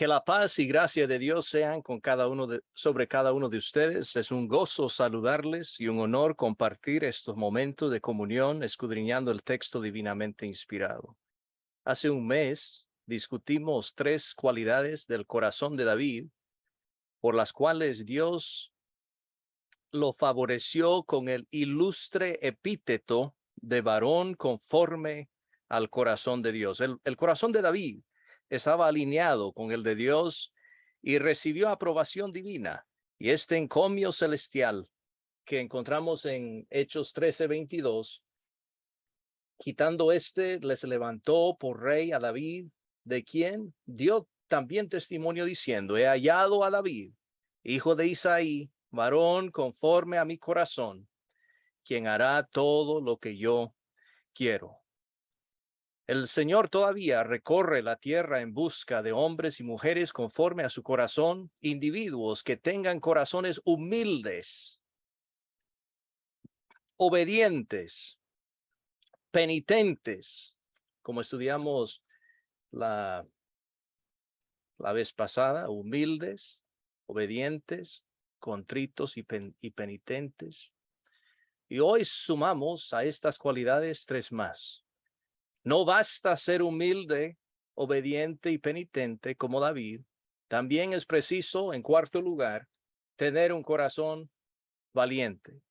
Que la paz y gracia de Dios sean con sobre cada uno de ustedes. Es un gozo saludarles y un honor compartir estos momentos de comunión escudriñando el texto divinamente inspirado. Hace un mes discutimos tres cualidades del corazón de David por las cuales Dios lo favoreció con el ilustre epíteto de varón conforme al corazón de Dios. El corazón de David estaba alineado con el de Dios y recibió aprobación divina. Y este encomio celestial que encontramos en Hechos 13:22, quitando les levantó por rey a David, de quien dio también testimonio diciendo: he hallado a David, hijo de Isaí, varón conforme a mi corazón, quien hará todo lo que yo quiero. El Señor todavía recorre la tierra en busca de hombres y mujeres conforme a su corazón, individuos que tengan corazones humildes, obedientes, penitentes, como estudiamos la vez pasada, humildes, obedientes, contritos y penitentes. Y hoy sumamos a estas cualidades tres más. No basta ser humilde, obediente y penitente como David. También es preciso, en cuarto lugar, tener un corazón valiente.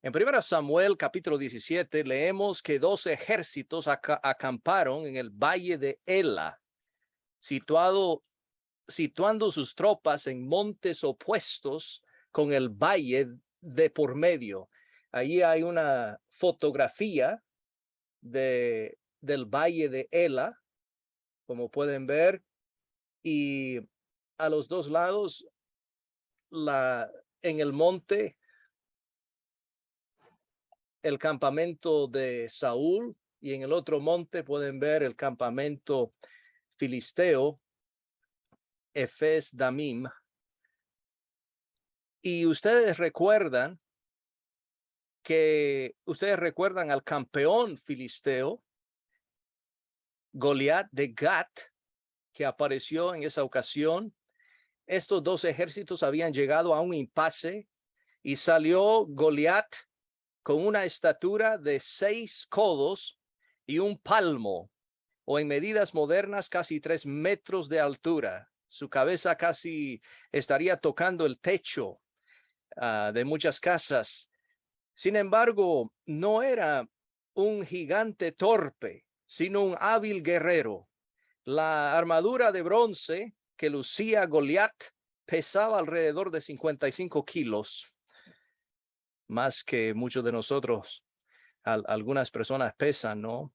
En 1 Samuel capítulo 17 leemos que 2 ejércitos acamparon en el valle de Ela, situando sus tropas en montes opuestos con el valle de por medio. Allí hay una fotografía del valle de Ela, como pueden ver, y a los dos lados, en el monte, el campamento de Saúl, y en el otro monte pueden ver el campamento filisteo, Efes Damim. Y ustedes recuerdan al campeón filisteo, Goliat de Gat, que apareció en esa ocasión. Estos dos ejércitos habían llegado a un impasse y salió Goliat con una estatura de 6 codos y un palmo, o en medidas modernas casi 3 metros de altura. Su cabeza casi estaría tocando el techo de muchas casas. Sin embargo, no era un gigante torpe, sino un hábil guerrero. La armadura de bronce que lucía Goliat pesaba alrededor de 55 kilos, más que muchos de nosotros. Algunas personas pesan, ¿no?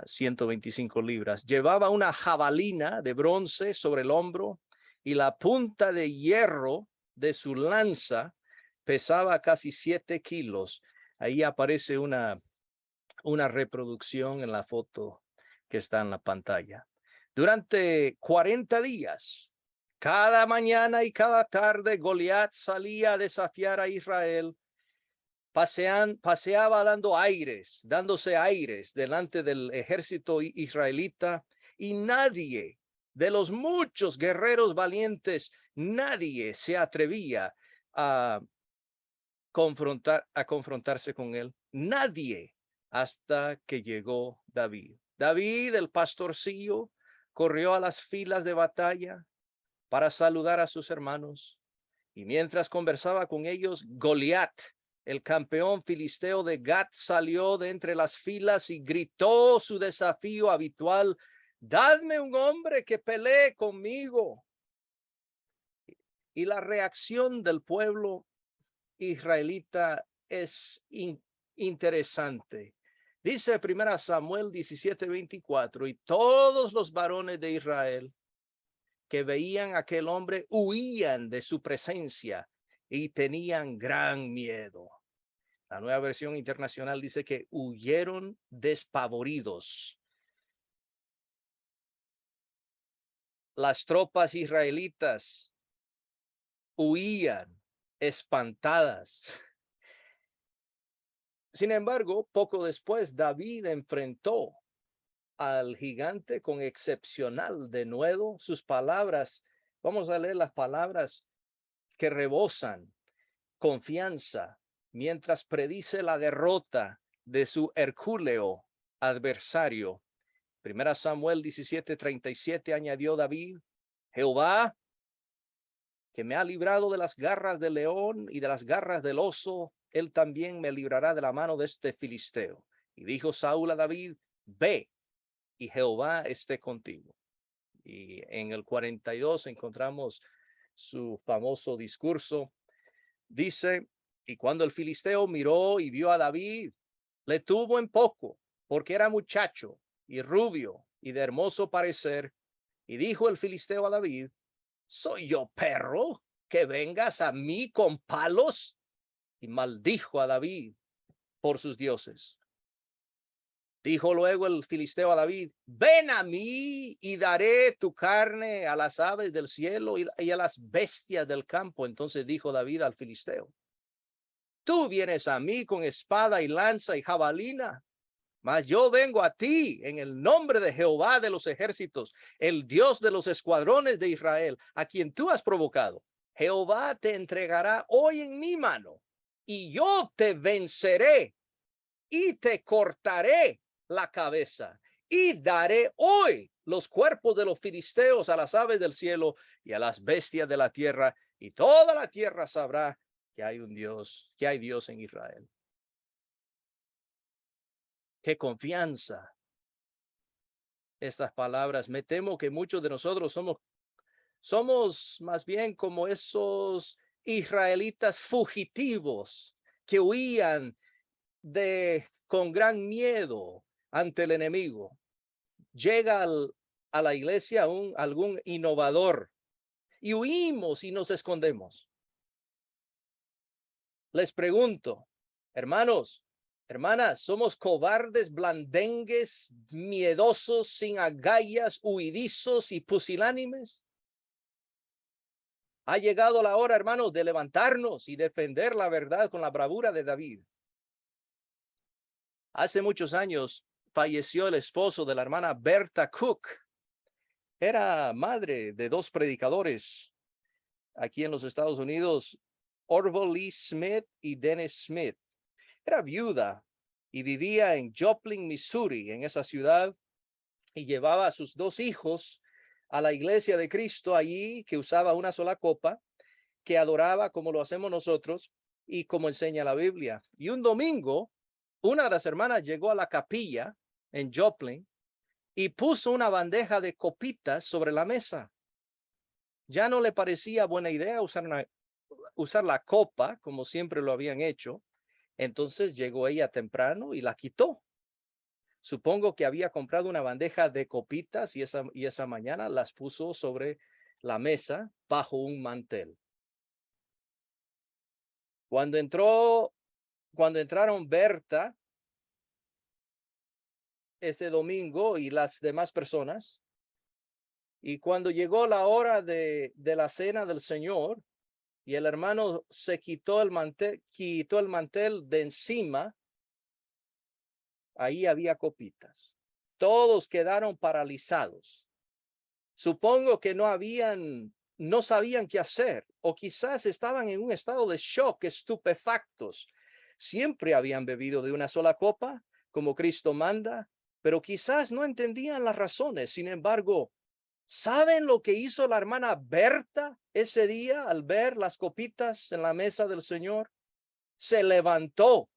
125 libras. Llevaba una jabalina de bronce sobre el hombro y la punta de hierro de su lanza pesaba casi 7 kilos. Ahí aparece una reproducción en la foto que está en la pantalla. Durante 40 días, cada mañana y cada tarde, Goliat salía a desafiar a Israel. Paseaba dándose aires delante del ejército israelita, y nadie de los muchos guerreros valientes, nadie se atrevía a confrontarse con él. Nadie, hasta que llegó David. David, el pastorcillo, corrió a las filas de batalla para saludar a sus hermanos, y mientras conversaba con ellos, Goliat, el campeón filisteo de Gat, salió de entre las filas y gritó su desafío habitual: dadme un hombre que pelee conmigo. Y la reacción del pueblo israelita es interesante. Dice 1 Samuel 17:24, y todos los varones de Israel que veían a aquel hombre huían de su presencia y tenían gran miedo. La Nueva Versión Internacional dice que huyeron despavoridos. Las tropas israelitas huían espantadas. Sin embargo, poco después, David enfrentó al gigante con excepcional denuedo. Sus palabras, vamos a leer las palabras que rebosan confianza mientras predice la derrota de su hercúleo adversario. Primera Samuel 17:37 añadió David: Jehová, que me ha librado de las garras del león y de las garras del oso, él también me librará de la mano de este filisteo. Y dijo Saúl a David: ve, y Jehová esté contigo. Y en el 42 encontramos su famoso discurso. Dice: y cuando el filisteo miró y vio a David, le tuvo en poco, porque era muchacho y rubio y de hermoso parecer. Y dijo el filisteo a David: ¿soy yo perro que vengas a mí con palos? Y maldijo a David por sus dioses. Dijo luego el filisteo a David: ven a mí y daré tu carne a las aves del cielo y a las bestias del campo. Entonces dijo David al filisteo: tú vienes a mí con espada y lanza y jabalina, mas yo vengo a ti en el nombre de Jehová de los ejércitos, el Dios de los escuadrones de Israel, a quien tú has provocado. Jehová te entregará hoy en mi mano, y yo te venceré y te cortaré la cabeza, y daré hoy los cuerpos de los filisteos a las aves del cielo y a las bestias de la tierra, y toda la tierra sabrá que hay un Dios, que hay Dios en Israel. Qué confianza estas palabras. Me temo que muchos de nosotros somos más bien como esos israelitas fugitivos que huían con gran miedo ante el enemigo. Llega a la iglesia algún innovador y huimos y nos escondemos. Les pregunto, hermanos, hermanas, ¿somos cobardes, blandengues, miedosos, sin agallas, huidizos y pusilánimes? Ha llegado la hora, hermanos, de levantarnos y defender la verdad con la bravura de David. Hace muchos años falleció el esposo de la hermana Berta Cook. Era madre de dos predicadores aquí en los Estados Unidos, Orville Lee Smith y Dennis Smith. Era viuda y vivía en Joplin, Missouri, en esa ciudad, y llevaba a sus dos hijos a la iglesia de Cristo allí, que usaba una sola copa, que adoraba como lo hacemos nosotros y como enseña la Biblia. Y un domingo, una de las hermanas llegó a la capilla en Joplin y puso una bandeja de copitas sobre la mesa. Ya no le parecía buena idea usar la copa como siempre lo habían hecho. Entonces llegó ella temprano y la quitó. Supongo que había comprado una bandeja de copitas y esa mañana las puso sobre la mesa bajo un mantel. Cuando entraron Berta ese domingo y las demás personas, y cuando llegó la hora de la cena del Señor, y el hermano se quitó el mantel de encima, ahí había copitas. Todos quedaron paralizados. Supongo que no sabían qué hacer, o quizás estaban en un estado de shock, estupefactos. Siempre habían bebido de una sola copa, como Cristo manda, pero quizás no entendían las razones. Sin embargo, ¿saben lo que hizo la hermana Berta ese día al ver las copitas en la mesa del Señor? Se levantó,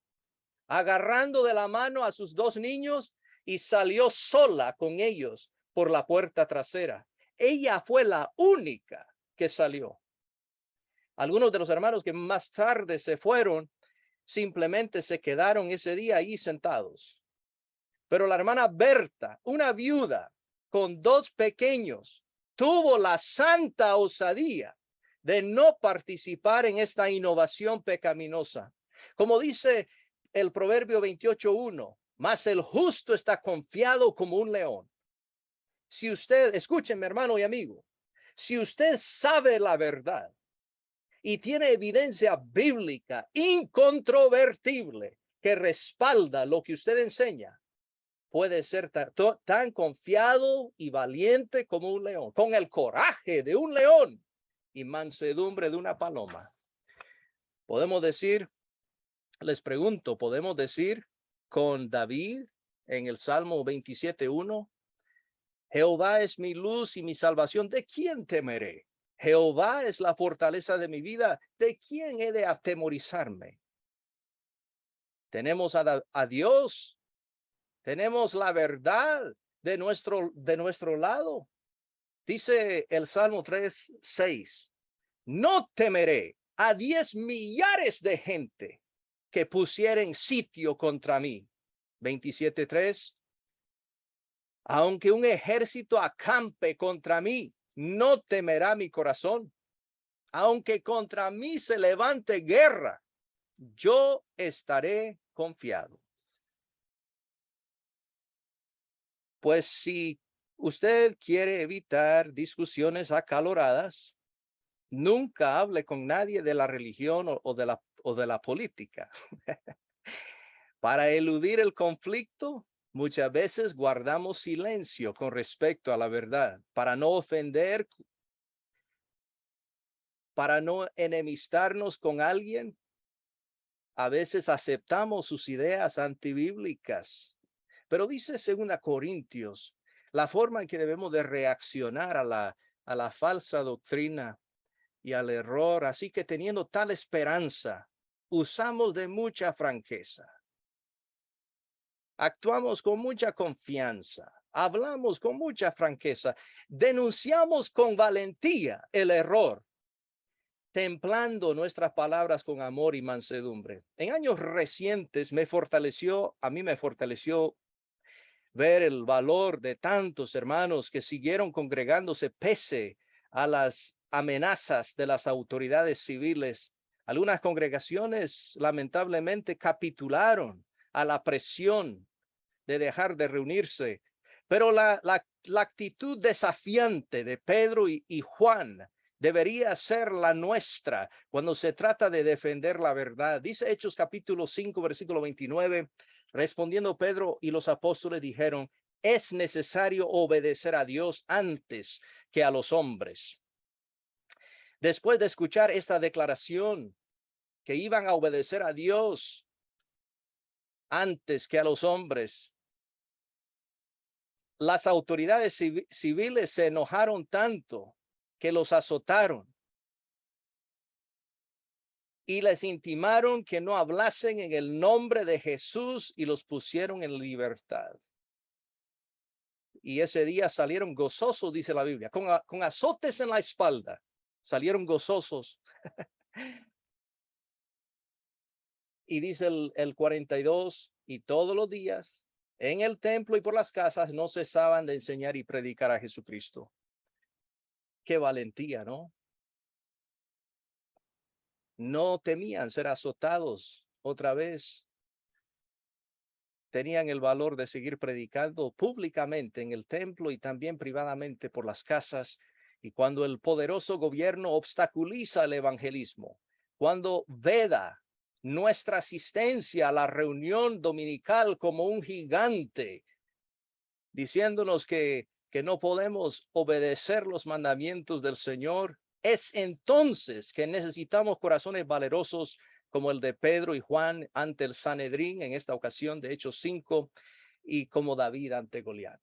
agarrando de la mano a sus dos niños, y salió sola con ellos por la puerta trasera. Ella fue la única que salió. Algunos de los hermanos que más tarde se fueron simplemente se quedaron ese día ahí sentados. Pero la hermana Berta, una viuda con dos pequeños, tuvo la santa osadía de no participar en esta innovación pecaminosa. Como dice el Proverbio 28:1, mas el justo está confiado como un león. Si usted, escúcheme, hermano y amigo, si usted sabe la verdad y tiene evidencia bíblica incontrovertible que respalda lo que usted enseña, puede ser tan confiado y valiente como un león, con el coraje de un león y mansedumbre de una paloma. Podemos decir, les pregunto, podemos decir con David en el Salmo 27:1, Jehová es mi luz y mi salvación, ¿de quién temeré? Jehová es la fortaleza de mi vida, ¿de quién he de atemorizarme? Tenemos a Dios, tenemos la verdad de nuestro lado. Dice el Salmo 3:6, no temeré a 10 millares de gente que pusieren sitio contra mí. 27:3, aunque un ejército acampe contra mí, no temerá mi corazón. Aunque contra mí se levante guerra, yo estaré confiado. Pues si usted quiere evitar discusiones acaloradas, nunca hable con nadie de la religión o de la política. Para eludir el conflicto, muchas veces guardamos silencio con respecto a la verdad, para no ofender, para no enemistarnos con alguien. A veces aceptamos sus ideas antibíblicas. Pero dice 2 Corintios, la forma en que debemos de reaccionar a la falsa doctrina y al error. Así que teniendo tal esperanza, usamos de mucha franqueza. Actuamos con mucha confianza. Hablamos con mucha franqueza. Denunciamos con valentía el error, templando nuestras palabras con amor y mansedumbre. En años recientes a mí me fortaleció ver el valor de tantos hermanos que siguieron congregándose pese a las amenazas de las autoridades civiles. Algunas congregaciones lamentablemente capitularon a la presión de dejar de reunirse, pero la actitud desafiante de Pedro y Juan debería ser la nuestra cuando se trata de defender la verdad. Dice Hechos capítulo 5, versículo 29, respondiendo Pedro y los apóstoles dijeron, es necesario obedecer a Dios antes que a los hombres. Después de escuchar esta declaración, que iban a obedecer a Dios antes que a los hombres, las autoridades civiles se enojaron tanto que los azotaron y les intimaron que no hablasen en el nombre de Jesús y los pusieron en libertad. Y ese día salieron gozosos, dice la Biblia, con azotes en la espalda. Salieron gozosos. Y dice el 42, y todos los días en el templo y por las casas no cesaban de enseñar y predicar a Jesucristo. Qué valentía, ¿no? No temían ser azotados otra vez. Tenían el valor de seguir predicando públicamente en el templo y también privadamente por las casas. Y cuando el poderoso gobierno obstaculiza el evangelismo, cuando veda nuestra asistencia a la reunión dominical como un gigante, diciéndonos que no podemos obedecer los mandamientos del Señor, es entonces que necesitamos corazones valerosos como el de Pedro y Juan ante el Sanedrín en esta ocasión de Hechos 5 y como David ante Goliat.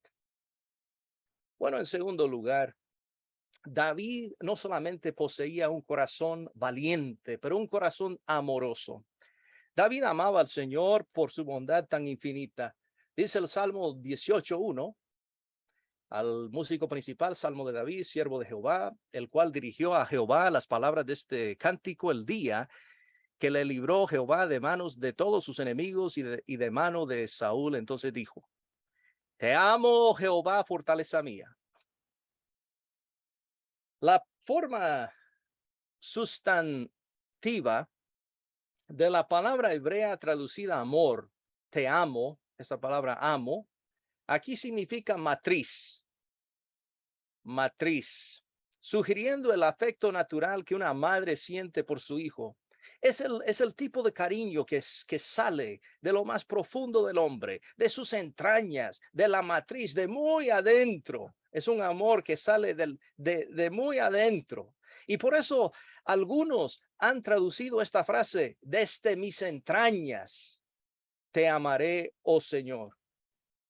Bueno, en segundo lugar, David no solamente poseía un corazón valiente, pero un corazón amoroso. David amaba al Señor por su bondad tan infinita. Dice el Salmo 18:1, al músico principal, Salmo de David, siervo de Jehová, el cual dirigió a Jehová las palabras de este cántico el día que le libró Jehová de manos de todos sus enemigos y de mano de Saúl. Entonces dijo, te amo, Jehová, fortaleza mía. La forma sustantiva de la palabra hebrea traducida amor, te amo, esa palabra amo, aquí significa matriz, sugiriendo el afecto natural que una madre siente por su hijo. Es el tipo de cariño que sale de lo más profundo del hombre, de sus entrañas, de la matriz, de muy adentro. Es un amor que sale de muy adentro. Y por eso algunos han traducido esta frase: desde mis entrañas te amaré, oh Señor.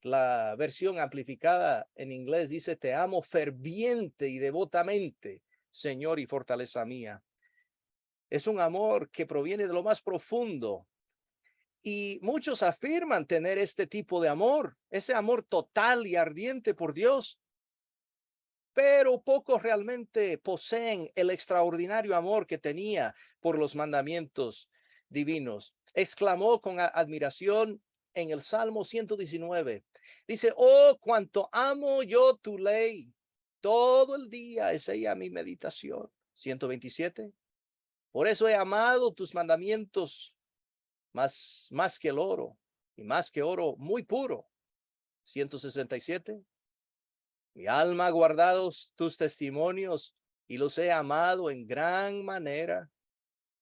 La versión amplificada en inglés dice: te amo ferviente y devotamente, Señor y fortaleza mía. Es un amor que proviene de lo más profundo. Y muchos afirman tener este tipo de amor, ese amor total y ardiente por Dios, pero pocos realmente poseen el extraordinario amor que tenía por los mandamientos divinos. Exclamó con admiración en el Salmo 119. Dice: oh, cuánto amo yo tu ley. Todo el día es ella mi meditación. 127. Por eso he amado tus mandamientos más que el oro, y más que oro muy puro. 167. Mi alma ha guardado tus testimonios y los he amado en gran manera.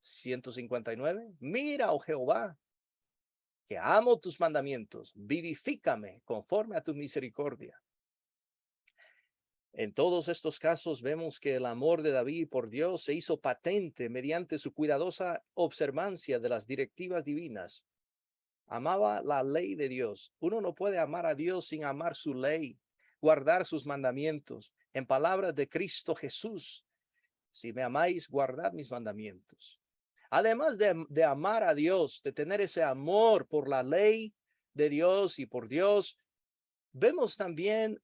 159. Mira, oh Jehová, que amo tus mandamientos, vivifícame conforme a tu misericordia. En todos estos casos vemos que el amor de David por Dios se hizo patente mediante su cuidadosa observancia de las directivas divinas. Amaba la ley de Dios. Uno no puede amar a Dios sin amar su ley, guardar sus mandamientos. En palabras de Cristo Jesús: si me amáis, guardad mis mandamientos. Además de amar a Dios, de tener ese amor por la ley de Dios y por Dios, vemos también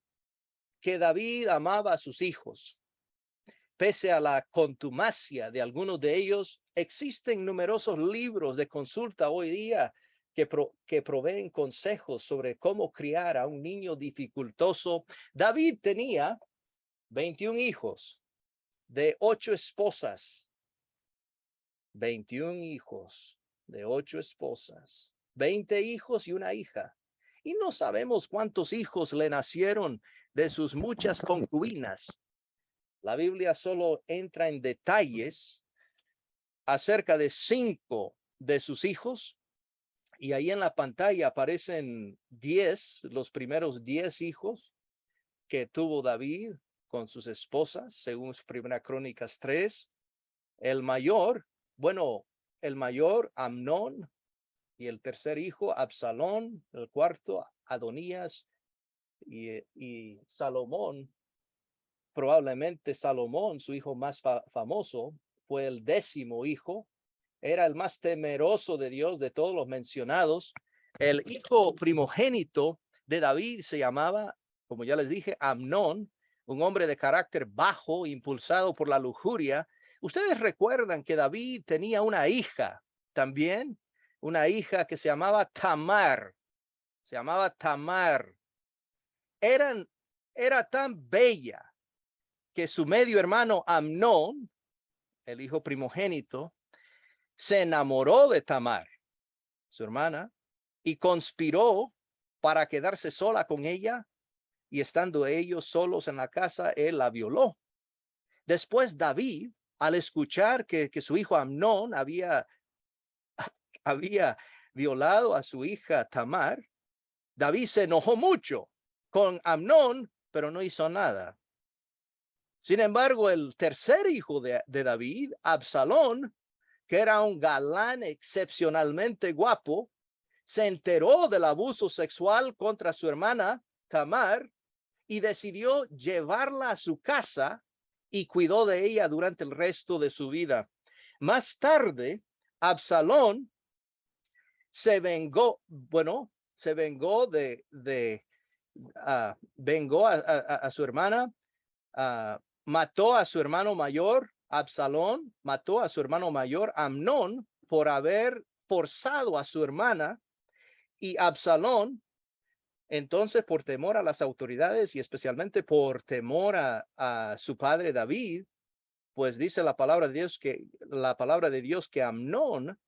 que David amaba a sus hijos. Pese a la contumacia de algunos de ellos, existen numerosos libros de consulta hoy día que proveen consejos sobre cómo criar a un niño dificultoso. David tenía 21 hijos de 8 esposas. 21 hijos de 8 esposas. 20 hijos y una hija. Y no sabemos cuántos hijos le nacieron de sus muchas concubinas. La Biblia solo entra en detalles acerca de 5 de sus hijos, y ahí en la pantalla aparecen 10, los primeros 10 hijos que tuvo David con sus esposas, según Primera Crónicas 3. El mayor, Amnón, y el tercer hijo Absalón, el cuarto Adonías, y Salomón. Probablemente Salomón, su hijo más famoso, fue el 10º hijo. Era el más temeroso de Dios de todos los mencionados. El hijo primogénito de David se llamaba, como ya les dije, Amnón, un hombre de carácter bajo, impulsado por la lujuria. Ustedes recuerdan que David tenía una hija también, una hija que se llamaba Tamar. Era tan bella que su medio hermano Amnón, el hijo primogénito, se enamoró de Tamar, su hermana, y conspiró para quedarse sola con ella, y estando ellos solos en la casa, él la violó. Después David, al escuchar que su hijo Amnón había violado a su hija Tamar, David se enojó mucho con Amnón, pero no hizo nada. Sin embargo, el tercer hijo de David, Absalón, que era un galán excepcionalmente guapo, se enteró del abuso sexual contra su hermana Tamar y decidió llevarla a su casa, y cuidó de ella durante el resto de su vida. Más tarde, Absalón se vengó vengó a su hermana, mató a su hermano mayor, Absalón, mató a su hermano mayor, Amnón, por haber forzado a su hermana, y Absalón, entonces, por temor a las autoridades y especialmente por temor a su padre David, pues dice la palabra de Dios que Amnón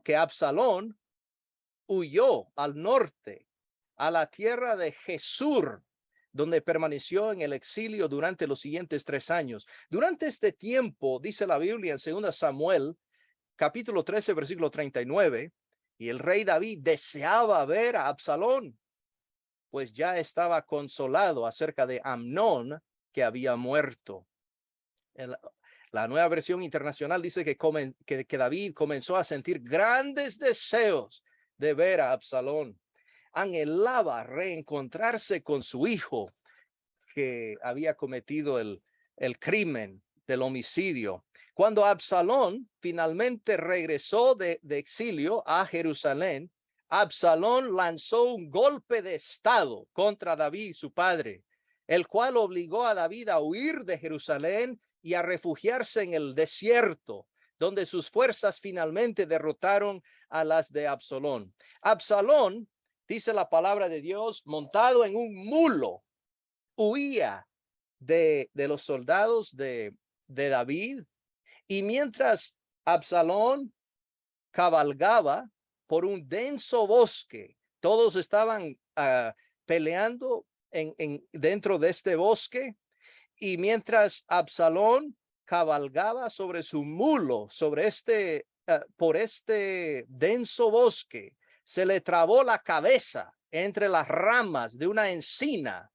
que Absalón huyó al norte, a la tierra de Jesur, donde permaneció en el exilio durante los siguientes 3 años. Durante este tiempo, dice la Biblia en 2 Samuel, capítulo 13, versículo 39, y el rey David deseaba ver a Absalón, pues ya estaba consolado acerca de Amnón, que había muerto. La nueva versión internacional dice que David comenzó a sentir grandes deseos de ver a Absalón. Anhelaba reencontrarse con su hijo que había cometido el crimen del homicidio. Cuando Absalón finalmente regresó de exilio a Jerusalén, Absalón lanzó un golpe de estado contra David, su padre, el cual obligó a David a huir de Jerusalén y a refugiarse en el desierto, donde sus fuerzas finalmente derrotaron a las de Absalón. Absalón, dice la palabra de Dios, montado en un mulo, huía de los soldados de David, y mientras Absalón cabalgaba por un denso bosque, todos estaban peleando dentro de este bosque, y mientras Absalón cabalgaba sobre su mulo, por este denso bosque, se le trabó la cabeza entre las ramas de una encina,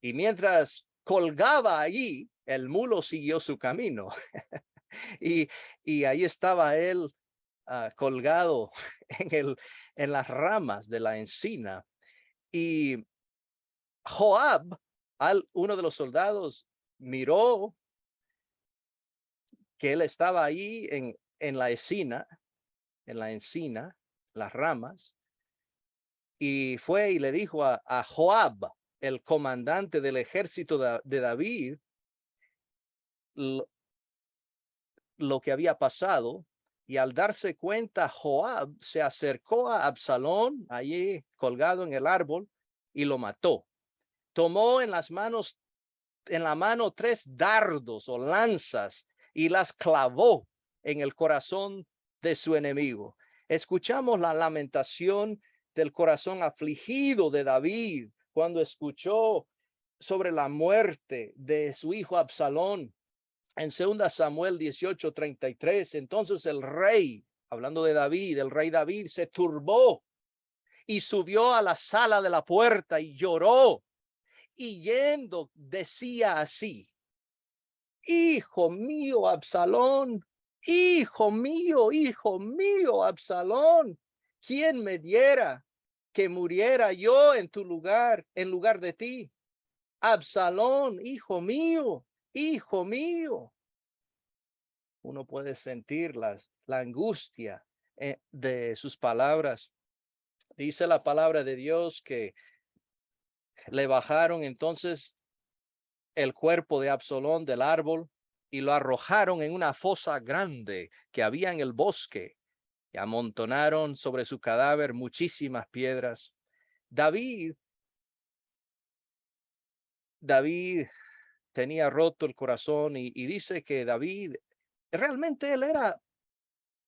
y mientras colgaba allí, el mulo siguió su camino. y ahí estaba él colgado en las ramas de la encina. Y Joab, uno de los soldados, miró que él estaba ahí en la encina, las ramas, y fue y le dijo a Joab, el comandante del ejército de David, lo que había pasado. Y al darse cuenta, Joab se acercó a Absalón, allí colgado en el árbol, y lo mató. Tomó en la mano 3 dardos o lanzas y las clavó en el corazón de su enemigo. Escuchamos la lamentación del corazón afligido de David cuando escuchó sobre la muerte de su hijo Absalón. En 2 Samuel 18:33, entonces el rey, hablando de David, el rey David se turbó y subió a la sala de la puerta y lloró, y yendo decía así: hijo mío, Absalón, hijo mío, Absalón, ¿quién me diera que muriera yo en tu lugar, en lugar de ti? Absalón, hijo mío, hijo mío. Uno puede sentir la angustia de sus palabras. Dice la palabra de Dios que le bajaron entonces el cuerpo de Absalón del árbol y lo arrojaron en una fosa grande que había en el bosque, y amontonaron sobre su cadáver muchísimas piedras. David tenía roto el corazón, y dice que David realmente él era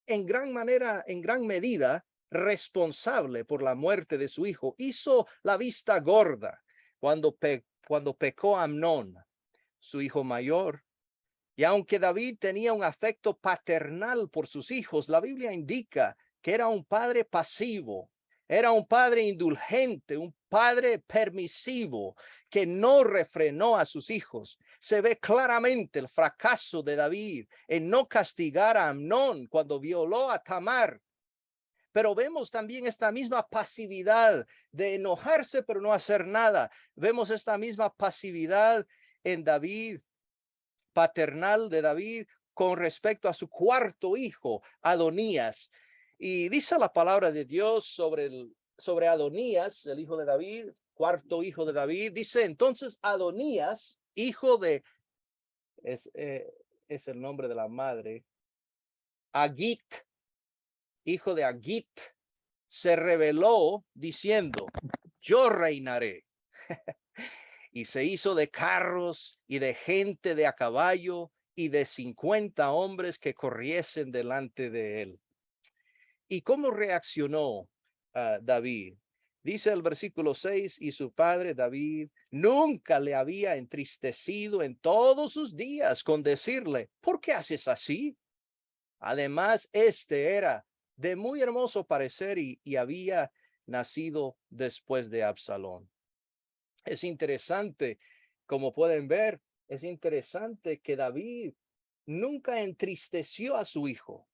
en gran medida responsable por la muerte de su hijo. Hizo la vista gorda cuando pecó Amnón, su hijo mayor. Y aunque David tenía un afecto paternal por sus hijos, la Biblia indica que era un padre pasivo, era un padre indulgente, un padre permisivo que no refrenó a sus hijos. Se ve claramente el fracaso de David en no castigar a Amnón cuando violó a Tamar. Pero vemos también esta misma pasividad de enojarse pero no hacer nada. Vemos esta misma pasividad en David, paternal de David, con respecto a su cuarto hijo, Adonías. Y dice la palabra de Dios sobre Adonías, el hijo de David, cuarto hijo de David. Dice entonces Adonías, hijo de, es el nombre de la madre, Agit, hijo de Agit, se rebeló diciendo: yo reinaré. Y se hizo de carros y de gente de a caballo y de 50 hombres que corriesen delante de él. ¿Y cómo reaccionó David? Dice el versículo 6, y su padre David nunca le había entristecido en todos sus días con decirle, ¿por qué haces así? Además, este era de muy hermoso parecer y había nacido después de Absalón. Es interesante, como pueden ver, es interesante que David nunca entristeció a su hijo.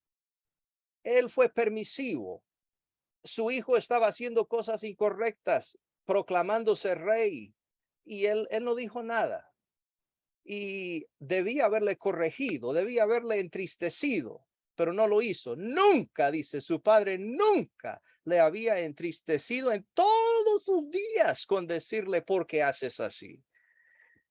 Él fue permisivo. Su hijo estaba haciendo cosas incorrectas, proclamándose rey, y él no dijo nada. Y debía haberle corregido, debía haberle entristecido, pero no lo hizo. Nunca, dice su padre, nunca le había entristecido en todos sus días con decirle, ¿por qué haces así?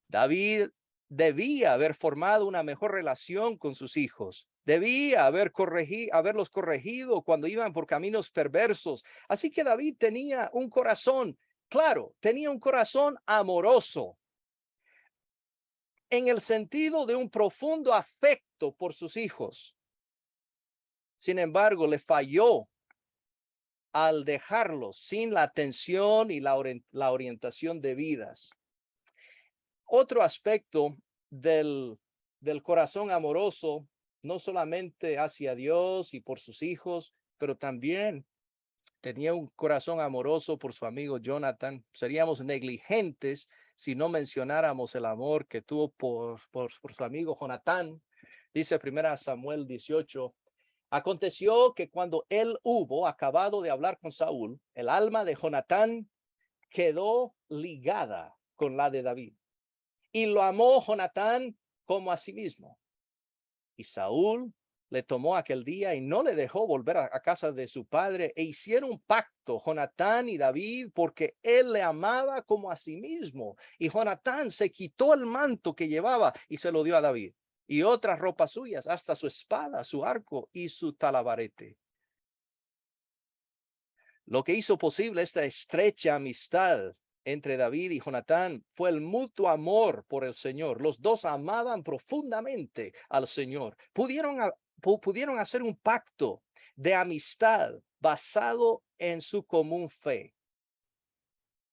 David debía haber formado una mejor relación con sus hijos. Debía haberlos corregido cuando iban por caminos perversos. Así que David tenía un corazón, claro, tenía un corazón amoroso en el sentido de un profundo afecto por sus hijos. Sin embargo, le falló al dejarlos sin la atención y la orientación debidas. Otro aspecto del corazón amoroso, no solamente hacia Dios y por sus hijos, pero también tenía un corazón amoroso por su amigo Jonathan. Seríamos negligentes si no mencionáramos el amor que tuvo por su amigo Jonatán. Dice 1 Samuel 18. Aconteció que cuando él hubo acabado de hablar con Saúl, el alma de Jonatán quedó ligada con la de David. Y lo amó Jonatán como a sí mismo. Y Saúl le tomó aquel día y no le dejó volver a casa de su padre, e hicieron un pacto, Jonatán y David, porque él le amaba como a sí mismo. Y Jonatán se quitó el manto que llevaba y se lo dio a David, y otras ropas suyas, hasta su espada, su arco y su talabarete. Lo que hizo posible esta estrecha amistad entre David y Jonatán fue el mutuo amor por el Señor. Los dos amaban profundamente al Señor. Pudieron hacer un pacto de amistad basado en su común fe.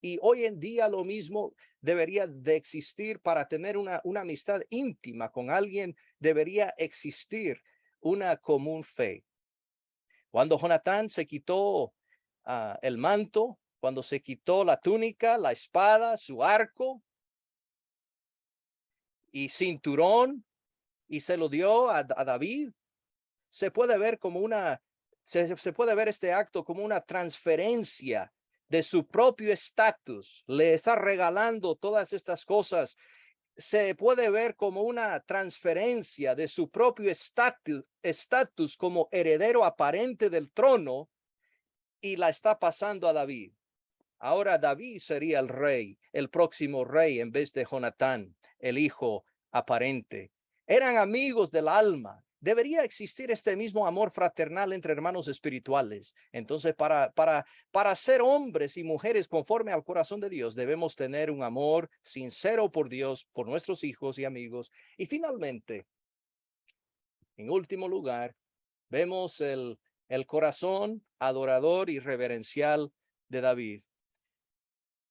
Y hoy en día lo mismo debería de existir. Para tener una amistad íntima con alguien, debería existir una común fe. Cuando Jonatán se quitó el manto, cuando se quitó la túnica, la espada, su arco y cinturón, y se lo dio a David, se puede ver como se puede ver este acto como una transferencia de su propio estatus. Le está regalando todas estas cosas. Se puede ver como una transferencia de su propio estatus como heredero aparente del trono, y la está pasando a David. Ahora David sería el rey, el próximo rey, en vez de Jonatán, el hijo aparente. Eran amigos del alma. Debería existir este mismo amor fraternal entre hermanos espirituales. Entonces, para ser hombres y mujeres conforme al corazón de Dios, debemos tener un amor sincero por Dios, por nuestros hijos y amigos. Y finalmente, en último lugar, vemos el corazón adorador y reverencial de David.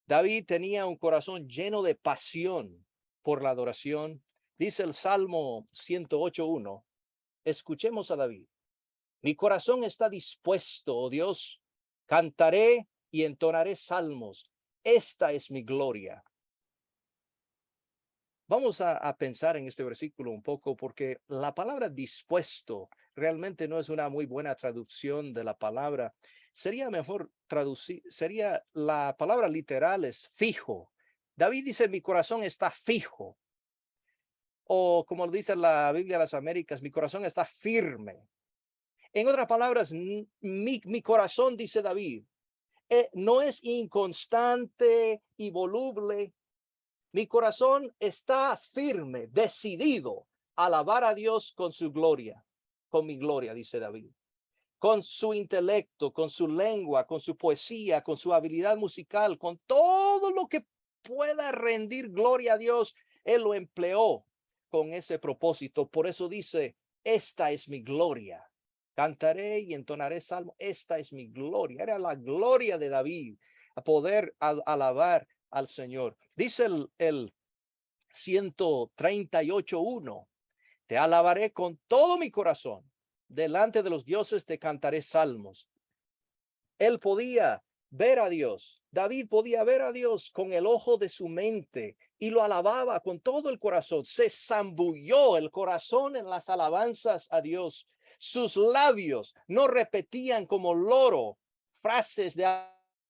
David tenía un corazón lleno de pasión por la adoración. Dice el Salmo 108:1. Escuchemos a David. Mi corazón está dispuesto, oh Dios. Cantaré y entonaré salmos. Esta es mi gloria. Vamos a pensar en este versículo un poco, porque la palabra dispuesto realmente no es una muy buena traducción de la palabra. Sería mejor traducir, sería la palabra literal es fijo. David dice, mi corazón está fijo. O como dice la Biblia de las Américas, mi corazón está firme. En otras palabras, mi corazón, dice David, no es inconstante y voluble. Mi corazón está firme, decidido a alabar a Dios con su gloria, con mi gloria, dice David. Con su intelecto, con su lengua, con su poesía, con su habilidad musical, con todo lo que pueda rendir gloria a Dios, él lo empleó con ese propósito. Por eso dice, esta es mi gloria. Cantaré y entonaré salmo. Esta es mi gloria. Era la gloria de David. a poder alabar al Señor. Dice el 138:1, te alabaré con todo mi corazón, delante de los dioses te cantaré salmos. Él podía ver a Dios. David podía ver a Dios con el ojo de su mente y lo alababa con todo el corazón. Se zambulló el corazón en las alabanzas a Dios. Sus labios no repetían como loro frases de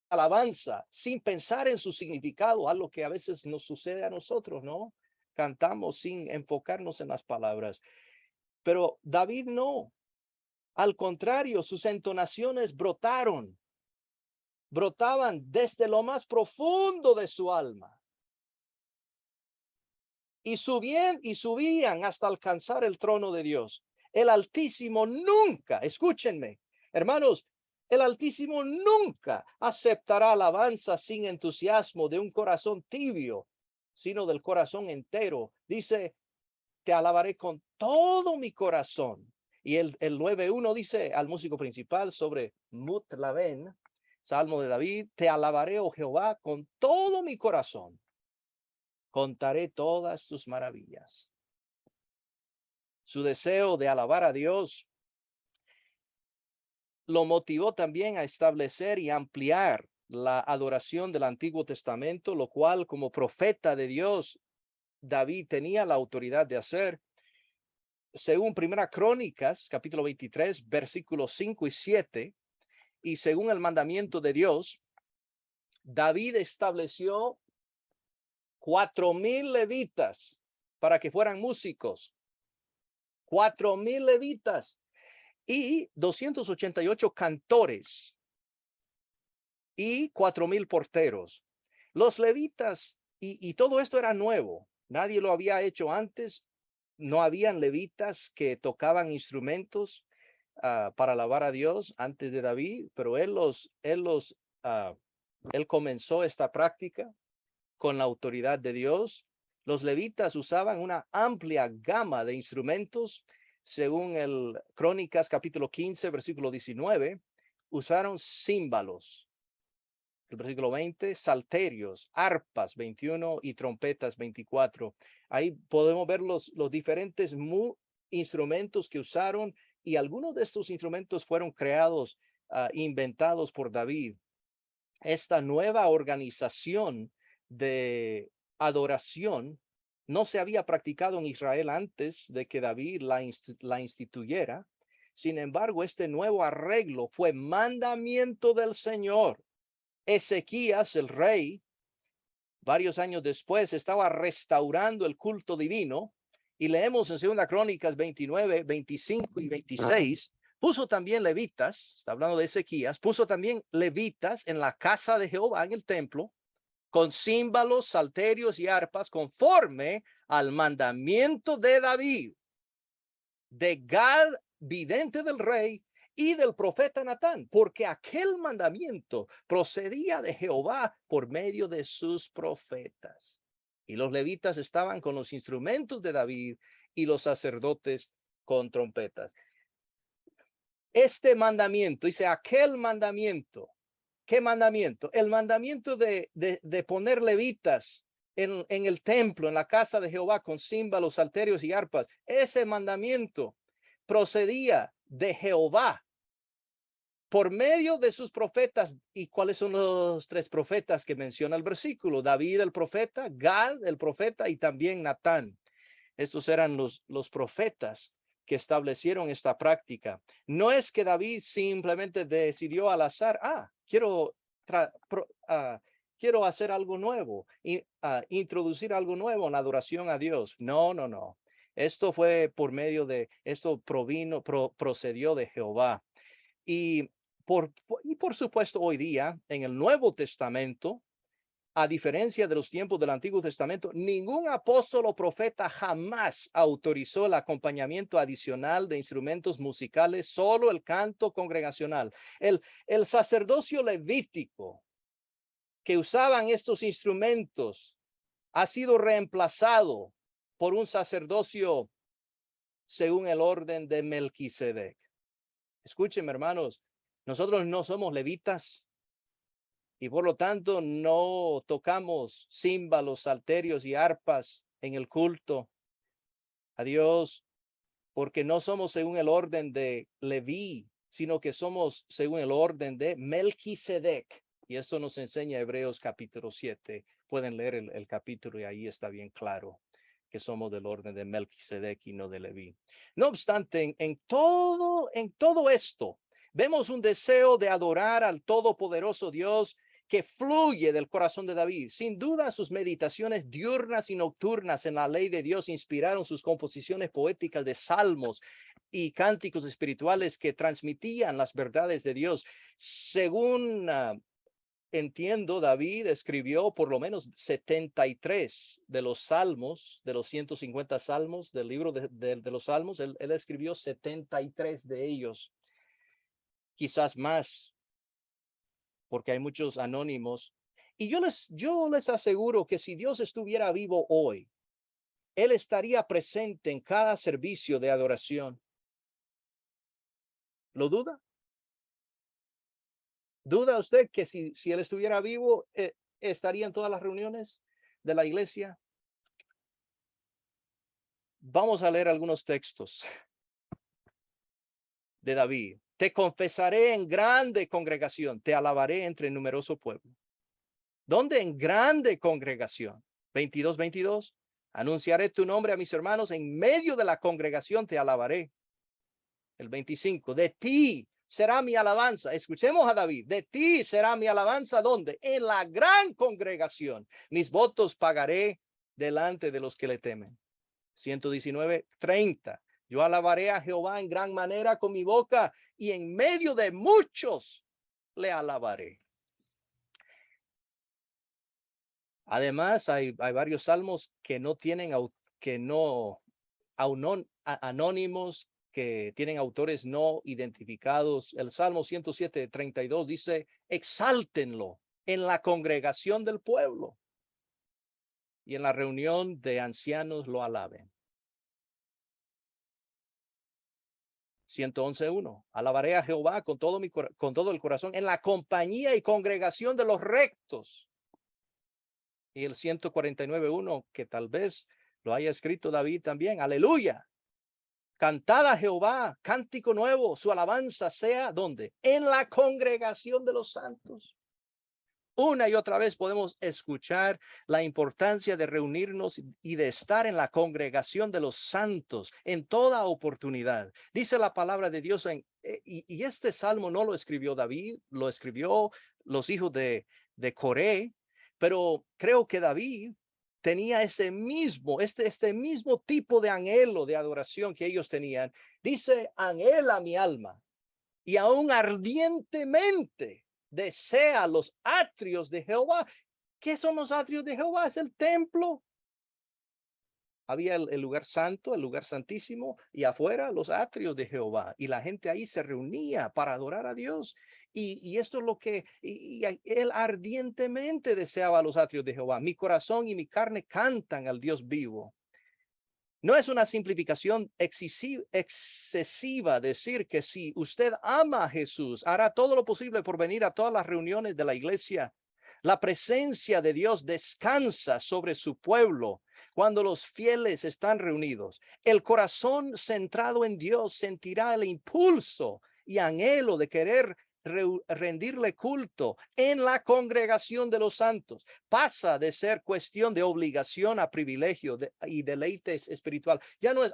alabanza sin pensar en su significado, algo que a veces nos sucede a nosotros, ¿no? Cantamos sin enfocarnos en las palabras. Pero David no. Al contrario, sus entonaciones brotaban desde lo más profundo de su alma y subían hasta alcanzar el trono de Dios. El Altísimo nunca, escúchenme, hermanos, el Altísimo nunca aceptará alabanza sin entusiasmo de un corazón tibio, sino del corazón entero. Dice, te alabaré con todo mi corazón. Y el 9:1 dice al músico principal sobre Mutlaven, Salmo de David, te alabaré, oh Jehová, con todo mi corazón. Contaré todas tus maravillas. Su deseo de alabar a Dios lo motivó también a establecer y ampliar la adoración del Antiguo Testamento, lo cual como profeta de Dios, David tenía la autoridad de hacer. Según Primera Crónicas, capítulo 23, versículos 5 y 7, y según el mandamiento de Dios, David estableció 4,000 levitas para que fueran músicos. 4,000 levitas y 288 cantores y 4,000 porteros. Los levitas, y todo esto era nuevo. Nadie lo había hecho antes. No habían levitas que tocaban instrumentos para alabar a Dios antes de David, pero él comenzó esta práctica con la autoridad de Dios. Los levitas usaban una amplia gama de instrumentos. Según el Crónicas capítulo 15, versículo 19, usaron címbalos. El versículo 20, salterios, arpas 21 y trompetas 24. Ahí podemos ver los diferentes instrumentos que usaron, y algunos de estos instrumentos fueron creados, inventados por David. Esta nueva organización de adoración no se había practicado en Israel antes de que David la instituyera. Sin embargo, este nuevo arreglo fue mandamiento del Señor. Ezequías, el rey, varios años después, estaba restaurando el culto divino, y leemos en 2 Crónicas 29, 25 y 26, puso también levitas, está hablando de Ezequías, puso también levitas en la casa de Jehová, en el templo, con címbalos, salterios y arpas, conforme al mandamiento de David, de Gad, vidente del rey, y del profeta Natán, porque aquel mandamiento procedía de Jehová por medio de sus profetas. Y los levitas estaban con los instrumentos de David y los sacerdotes con trompetas. Este mandamiento, dice aquel mandamiento. ¿Qué mandamiento? El mandamiento de poner levitas en el templo, en la casa de Jehová, con címbalos, salterios y arpas. Ese mandamiento procedía de Jehová por medio de sus profetas. ¿Y cuáles son los 3 profetas que menciona el versículo? David el profeta, Gad el profeta y también Natán. Estos eran los profetas que establecieron esta práctica. No es que David simplemente decidió al azar, quiero hacer algo nuevo y introducir algo nuevo en la adoración a Dios. No, no, no. Esto fue por medio de, esto procedió de Jehová. Y por supuesto, hoy día, en el Nuevo Testamento, a diferencia de los tiempos del Antiguo Testamento, ningún apóstol o profeta jamás autorizó el acompañamiento adicional de instrumentos musicales, solo el canto congregacional. El sacerdocio levítico que usaban estos instrumentos ha sido reemplazado por un sacerdocio según el orden de Melquisedec. Escúchenme, hermanos, nosotros no somos levitas. Y por lo tanto no tocamos címbalos, salterios y arpas en el culto a Dios, porque no somos según el orden de Leví, sino que somos según el orden de Melquisedec. Y esto nos enseña Hebreos capítulo 7. Pueden leer el capítulo y ahí está bien claro que somos del orden de Melquisedec y no de Leví. No obstante, en todo esto, vemos un deseo de adorar al todopoderoso Dios que fluye del corazón de David. Sin duda, sus meditaciones diurnas y nocturnas en la ley de Dios inspiraron sus composiciones poéticas de salmos y cánticos espirituales que transmitían las verdades de Dios. Según entiendo, David escribió por lo menos 73 de los salmos, de los 150 salmos del libro de los salmos. Él escribió 73 de ellos, quizás más, porque hay muchos anónimos. Y yo les aseguro que si Dios estuviera vivo hoy, Él estaría presente en cada servicio de adoración. ¿Lo duda? ¿Duda usted que si Él estuviera vivo, estaría en todas las reuniones de la iglesia? Vamos a leer algunos textos de David. Te confesaré en grande congregación, te alabaré entre numeroso pueblo. ¿Dónde? En grande congregación. 22. Anunciaré tu nombre a mis hermanos, en medio de la congregación te alabaré. El 25, de ti será mi alabanza. Escuchemos a David, de ti será mi alabanza. ¿Dónde? En la gran congregación. Mis votos pagaré delante de los que le temen. 119:30. Yo alabaré a Jehová en gran manera con mi boca y en medio de muchos le alabaré. Además, hay varios salmos que no tienen, anónimos, que tienen autores no identificados. El Salmo 107:32 dice, exáltenlo en la congregación del pueblo y en la reunión de ancianos lo alaben. 111:1. Alabaré a Jehová con todo el corazón en la compañía y congregación de los rectos. Y el 149:1, que tal vez lo haya escrito David también. Aleluya. Cantad a Jehová, cántico nuevo, su alabanza sea, ¿dónde? En la congregación de los santos. Una y otra vez podemos escuchar la importancia de reunirnos y de estar en la congregación de los santos en toda oportunidad. Dice la palabra de Dios, y este salmo no lo escribió David, lo escribió los hijos de Coré, pero creo que David tenía este mismo tipo de anhelo de adoración que ellos tenían. Dice, anhela mi alma y aún ardientemente desea los atrios de Jehová. ¿Qué son los atrios de Jehová? Es el templo. Había el lugar santo, el lugar santísimo, y afuera los atrios de Jehová. Y la gente ahí se reunía para adorar a Dios. Y esto es lo que él ardientemente deseaba los atrios de Jehová. Mi corazón y mi carne cantan al Dios vivo. No es una simplificación excesiva decir que si usted ama a Jesús, hará todo lo posible por venir a todas las reuniones de la iglesia. La presencia de Dios descansa sobre su pueblo cuando los fieles están reunidos. El corazón centrado en Dios sentirá el impulso y anhelo de querer rendirle culto en la congregación de los santos. Pasa de ser cuestión de obligación a privilegio y deleite espiritual. Ya no es,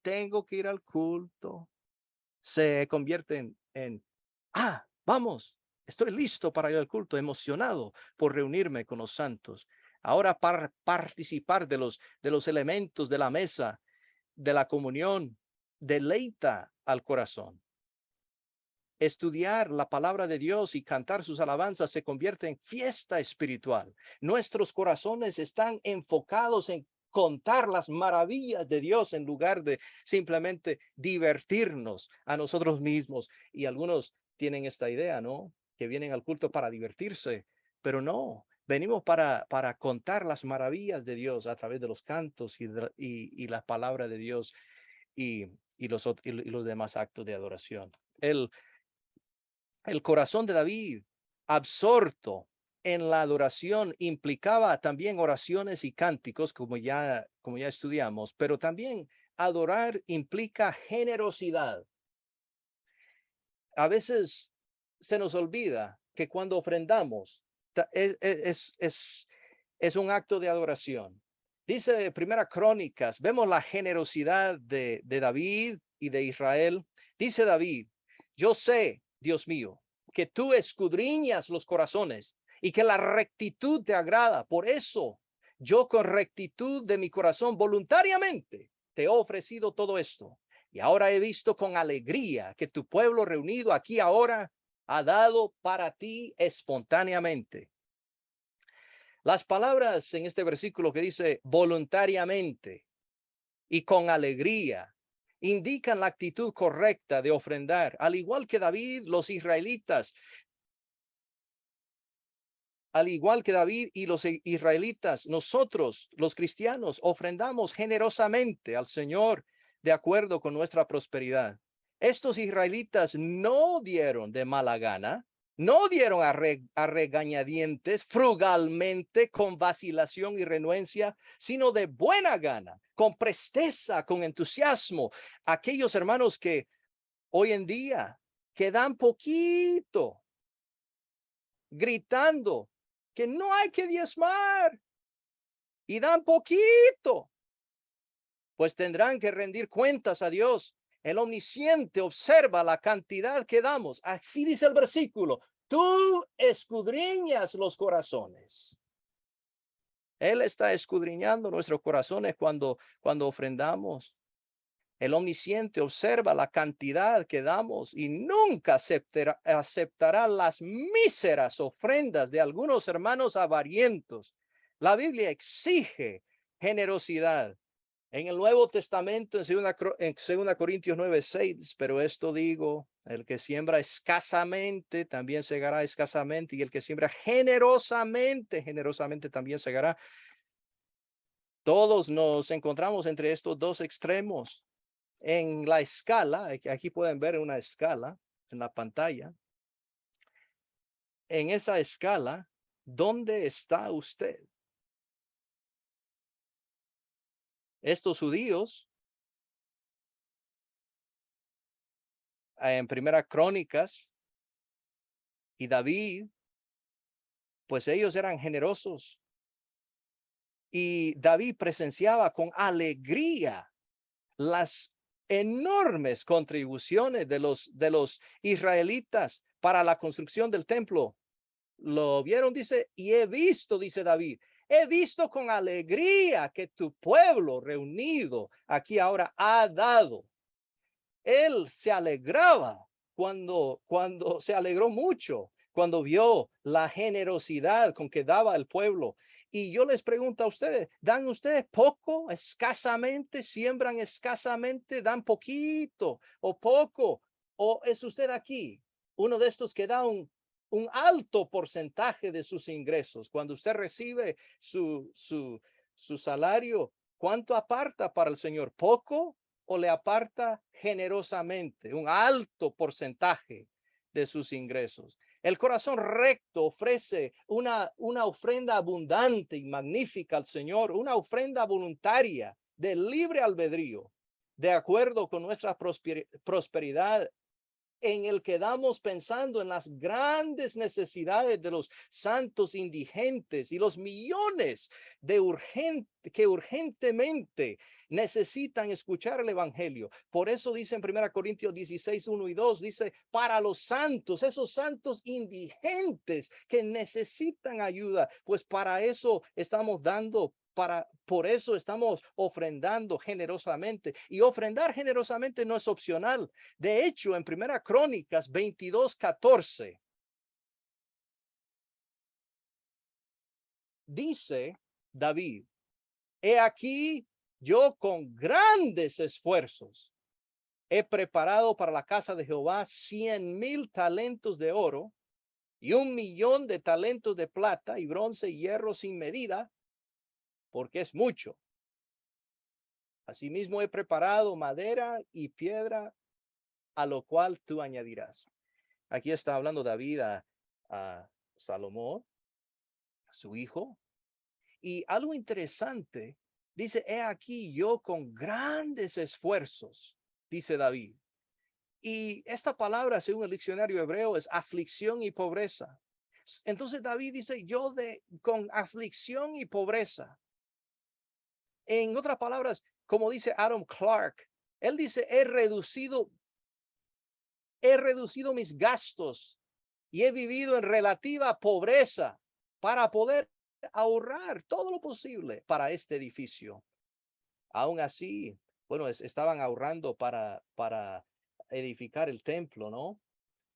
tengo que ir al culto. Se convierte en vamos, estoy listo para ir al culto, emocionado por reunirme con los santos. Ahora para participar de los elementos de la mesa, de la comunión, deleita al corazón. Estudiar la palabra de Dios y cantar sus alabanzas se convierte en fiesta espiritual. Nuestros corazones están enfocados en contar las maravillas de Dios en lugar de simplemente divertirnos a nosotros mismos. Y algunos tienen esta idea, ¿no? Que vienen al culto para divertirse, pero no. Venimos para contar las maravillas de Dios a través de los cantos y la palabra de Dios y los demás actos de adoración. El corazón de David absorto en la adoración implicaba también oraciones y cánticos, como ya estudiamos, pero también adorar implica generosidad. A veces se nos olvida que cuando ofrendamos es un acto de adoración. Dice Primera Crónicas, vemos la generosidad de David y de Israel. Dice David, yo sé, Dios mío, que tú escudriñas los corazones y que la rectitud te agrada. Por eso yo con rectitud de mi corazón voluntariamente te he ofrecido todo esto. Y ahora he visto con alegría que tu pueblo reunido aquí ahora ha dado para ti espontáneamente. Las palabras en este versículo que dice voluntariamente y con alegría indican la actitud correcta de ofrendar. Al igual que David, los israelitas, al igual que David y los israelitas, nosotros, los cristianos, ofrendamos generosamente al Señor de acuerdo con nuestra prosperidad. Estos israelitas no dieron de mala gana, no dieron a regañadientes, frugalmente, con vacilación y renuencia, sino de buena gana, con presteza, con entusiasmo. Aquellos hermanos que hoy en día que dan poquito, gritando que no hay que diezmar y dan poquito, pues tendrán que rendir cuentas a Dios. El omnisciente observa la cantidad que damos. Así dice el versículo. Tú escudriñas los corazones. Él está escudriñando nuestros corazones cuando ofrendamos. El omnisciente observa la cantidad que damos y nunca aceptará las míseras ofrendas de algunos hermanos avarientos. La Biblia exige generosidad. En el Nuevo Testamento, en 2 Corintios 9:6, pero esto digo, el que siembra escasamente también segará escasamente, y el que siembra generosamente, generosamente también segará. Todos nos encontramos entre estos dos extremos. En la escala, aquí pueden ver una escala en la pantalla. En esa escala, ¿dónde está usted? Estos judíos, en Primera Crónicas y David, pues ellos eran generosos. Y David presenciaba con alegría las enormes contribuciones de los israelitas para la construcción del templo. Lo vieron, dice, y he visto, dice David, he visto con alegría que tu pueblo reunido aquí ahora ha dado. Él se alegraba cuando se alegró mucho cuando vio la generosidad con que daba el pueblo. Y yo les pregunto a ustedes, ¿dan ustedes poco, escasamente, siembran escasamente, dan poquito o poco? ¿O es usted aquí uno de estos que da un alto porcentaje de sus ingresos? Cuando usted recibe su salario, ¿cuánto aparta para el Señor? ¿Poco o le aparta generosamente un alto porcentaje de sus ingresos? El corazón recto ofrece una ofrenda abundante y magnífica al Señor, una ofrenda voluntaria de libre albedrío, de acuerdo con nuestra prosperidad, en el que damos pensando en las grandes necesidades de los santos indigentes y los millones que urgentemente necesitan escuchar el evangelio. Por eso dice en 1 Corintios 16:1 y 2, dice, para los santos, esos santos indigentes que necesitan ayuda, pues para eso estamos dando. Por eso estamos ofrendando generosamente, y ofrendar generosamente no es opcional. De hecho, en Primera Crónicas 22:14 dice David, he aquí yo con grandes esfuerzos he preparado para la casa de Jehová 100,000 talentos de oro y 1,000,000 de talentos de plata y bronce y hierro sin medida, porque es mucho. Asimismo he preparado madera y piedra, a lo cual tú añadirás. Aquí está hablando David Salomón, su hijo. Y algo interesante, dice, he aquí yo con grandes esfuerzos, dice David. Y esta palabra, según el diccionario hebreo, es aflicción y pobreza. Entonces David dice, con aflicción y pobreza. En otras palabras, como dice Adam Clark, él dice, he reducido mis gastos y he vivido en relativa pobreza para poder ahorrar todo lo posible para este edificio. Aún así, bueno, estaban ahorrando para edificar el templo, ¿no?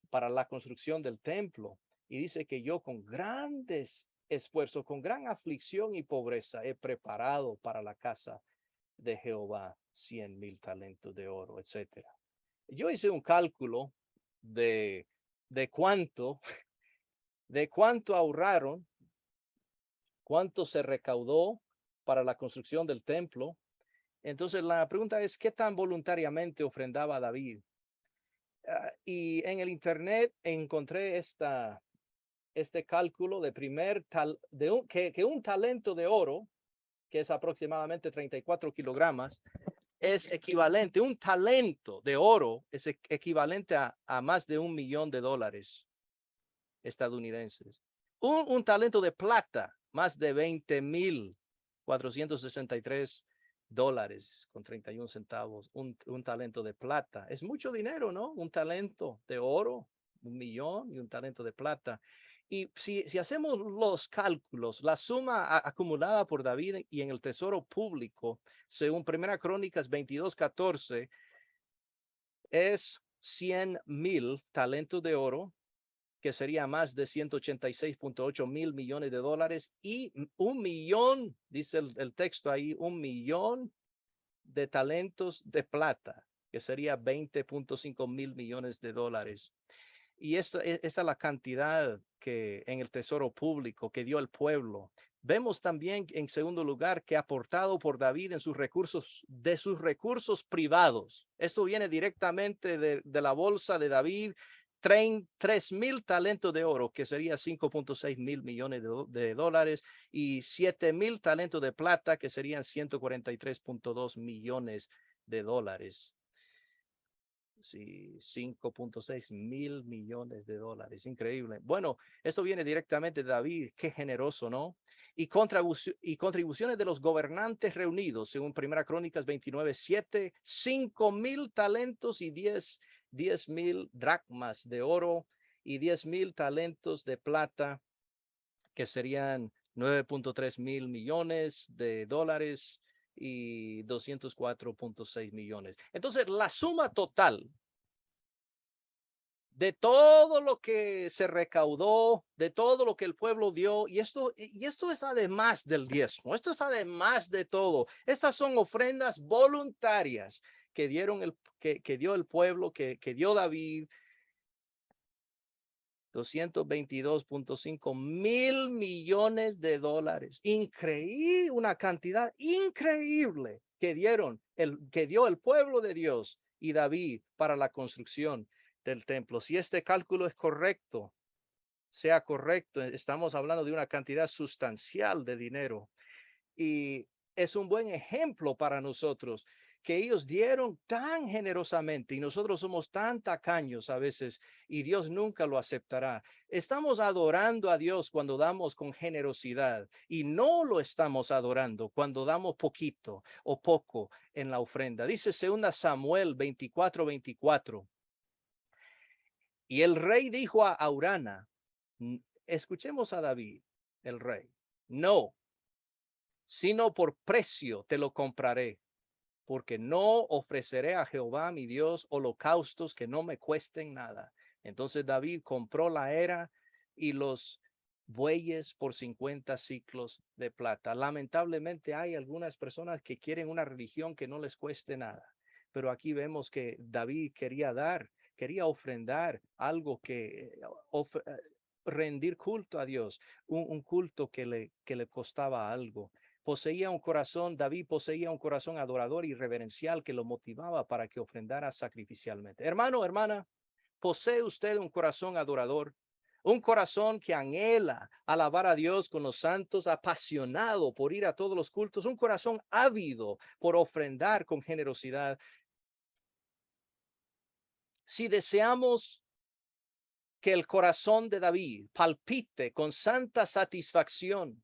Para la construcción del templo. Y dice que yo con grandes esfuerzos, con gran aflicción y pobreza, he preparado para la casa de Jehová 100,000 talentos de oro, etcétera. Yo hice un cálculo de, de cuánto, de cuánto ahorraron, cuánto se recaudó para la construcción del templo. Entonces la pregunta es, ¿qué tan voluntariamente ofrendaba David? Y en el internet encontré este cálculo de que un talento de oro, que es aproximadamente 34 kilogramos, es equivalente, un talento de oro es equivalente a más de $1,000,000 estadounidenses. Un talento de plata, más de $20,463 con 31 centavos. Un talento de plata. Es mucho dinero, ¿no? Un talento de oro, 1,000,000 y un talento de plata. Y si hacemos los cálculos, la suma acumulada por David y en el tesoro público, según Primera Crónicas 22:14, es 100,000 talentos de oro, que sería más de 186.8 mil millones de dólares, y 1,000,000, dice el texto ahí, 1,000,000 de talentos de plata, que sería 20.5 mil millones de dólares. Y esta es la cantidad que en el tesoro público que dio el pueblo. Vemos también, en segundo lugar, que aportado por David en de sus recursos privados. Esto viene directamente de la bolsa de David. 3,000 talentos de oro, que sería 5.6 mil millones de dólares, y 7,000 talentos de plata, que serían 143.2 millones de dólares. Sí, 5.6 mil millones de dólares. Increíble. Bueno, esto viene directamente de David. Qué generoso, ¿no? Y contribuciones de los gobernantes reunidos, según Primera Crónicas 29:7, 5,000 talentos y 10,000 dracmas de oro y 10,000 talentos de plata, que serían 9.3 mil millones de dólares y 204.6 millones. Entonces, la suma total de todo lo que se recaudó, de todo lo que el pueblo dio, y esto es además del diezmo, esto es además de todo. Estas son ofrendas voluntarias que dio el pueblo, que dio David. 222.5 mil millones de dólares. Increíble, una cantidad increíble que dio el pueblo de Dios y David para la construcción del templo. Si este cálculo es correcto, sea correcto, estamos hablando de una cantidad sustancial de dinero, y es un buen ejemplo para nosotros que ellos dieron tan generosamente y nosotros somos tan tacaños a veces, y Dios nunca lo aceptará. Estamos adorando a Dios cuando damos con generosidad, y no lo estamos adorando cuando damos poquito o poco en la ofrenda. Dice 2 Samuel 24:24. Y el rey dijo a Aurana, escuchemos a David, el rey, no, sino por precio te lo compraré, porque no ofreceré a Jehová mi Dios holocaustos que no me cuesten nada. Entonces David compró la era y los bueyes por 50 siclos de plata. Lamentablemente hay algunas personas que quieren una religión que no les cueste nada, pero aquí vemos que David quería ofrendar algo rendir culto a Dios, un culto que le costaba algo. David poseía un corazón adorador y reverencial que lo motivaba para que ofrendara sacrificialmente. Hermano, hermana, ¿posee usted un corazón adorador? Un corazón que anhela alabar a Dios con los santos, apasionado por ir a todos los cultos, un corazón ávido por ofrendar con generosidad. Si deseamos que el corazón de David palpite con santa satisfacción,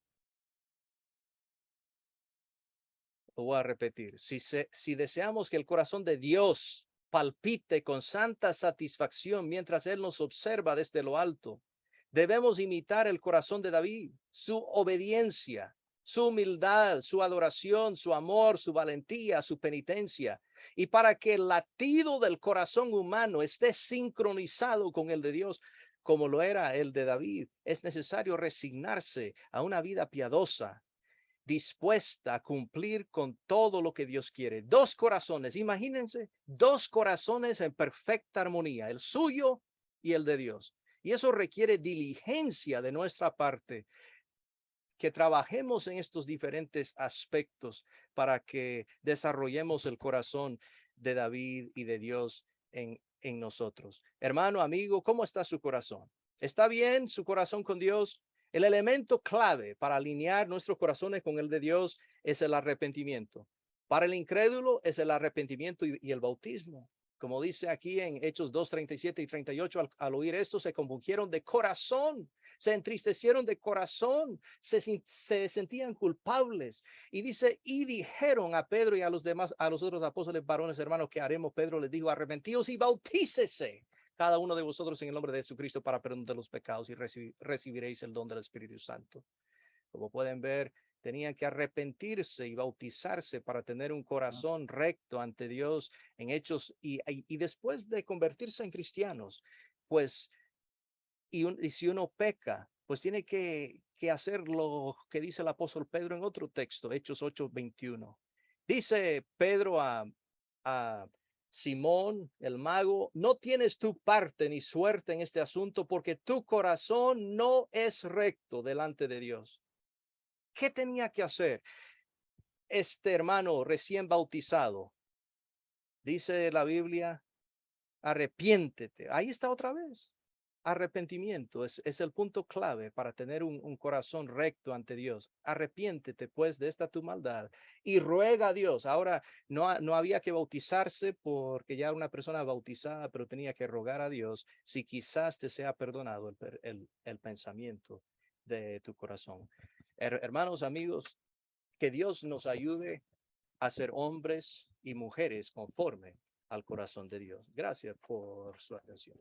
lo voy a repetir, si deseamos que el corazón de Dios palpite con santa satisfacción mientras Él nos observa desde lo alto, debemos imitar el corazón de David, su obediencia, su humildad, su adoración, su amor, su valentía, su penitencia. Y para que el latido del corazón humano esté sincronizado con el de Dios, como lo era el de David, es necesario resignarse a una vida piadosa, dispuesta a cumplir con todo lo que Dios quiere. Dos corazones, imagínense, dos corazones en perfecta armonía, el suyo y el de Dios. Y eso requiere diligencia de nuestra parte, que trabajemos en estos diferentes aspectos para que desarrollemos el corazón de David y de Dios en nosotros. Hermano, amigo, ¿cómo está su corazón? ¿Está bien su corazón con Dios? El elemento clave para alinear nuestros corazones con el de Dios es el arrepentimiento. Para el incrédulo es el arrepentimiento y el bautismo. Como dice aquí en Hechos 2, 37 y 38, al oír esto se compungieron de corazón, se entristecieron de corazón, se sentían culpables. Y dice, y dijeron a Pedro y a los demás, a los otros apóstoles varones, hermanos, ¿qué haremos? Pedro les dijo, arrepentíos y bautícese cada uno de vosotros en el nombre de Jesucristo para perdón de los pecados y recibiréis el don del Espíritu Santo. Como pueden ver, tenían que arrepentirse y bautizarse para tener un corazón recto ante Dios en hechos y después de convertirse en cristianos, pues, y si uno peca, pues tiene que hacer lo que dice el apóstol Pedro en otro texto, Hechos 8:21. Dice Pedro a Simón, el mago, no tienes tu parte ni suerte en este asunto porque tu corazón no es recto delante de Dios. ¿Qué tenía que hacer este hermano recién bautizado? Dice la Biblia, arrepiéntete. Ahí está otra vez. Arrepentimiento es el punto clave para tener un corazón recto ante Dios. Arrepiéntete pues de esta tu maldad y ruega a Dios. Ahora no había que bautizarse porque ya era una persona bautizada, pero tenía que rogar a Dios si quizás te sea perdonado el pensamiento de tu corazón. Hermanos, amigos, que Dios nos ayude a ser hombres y mujeres conforme al corazón de Dios. Gracias por su atención.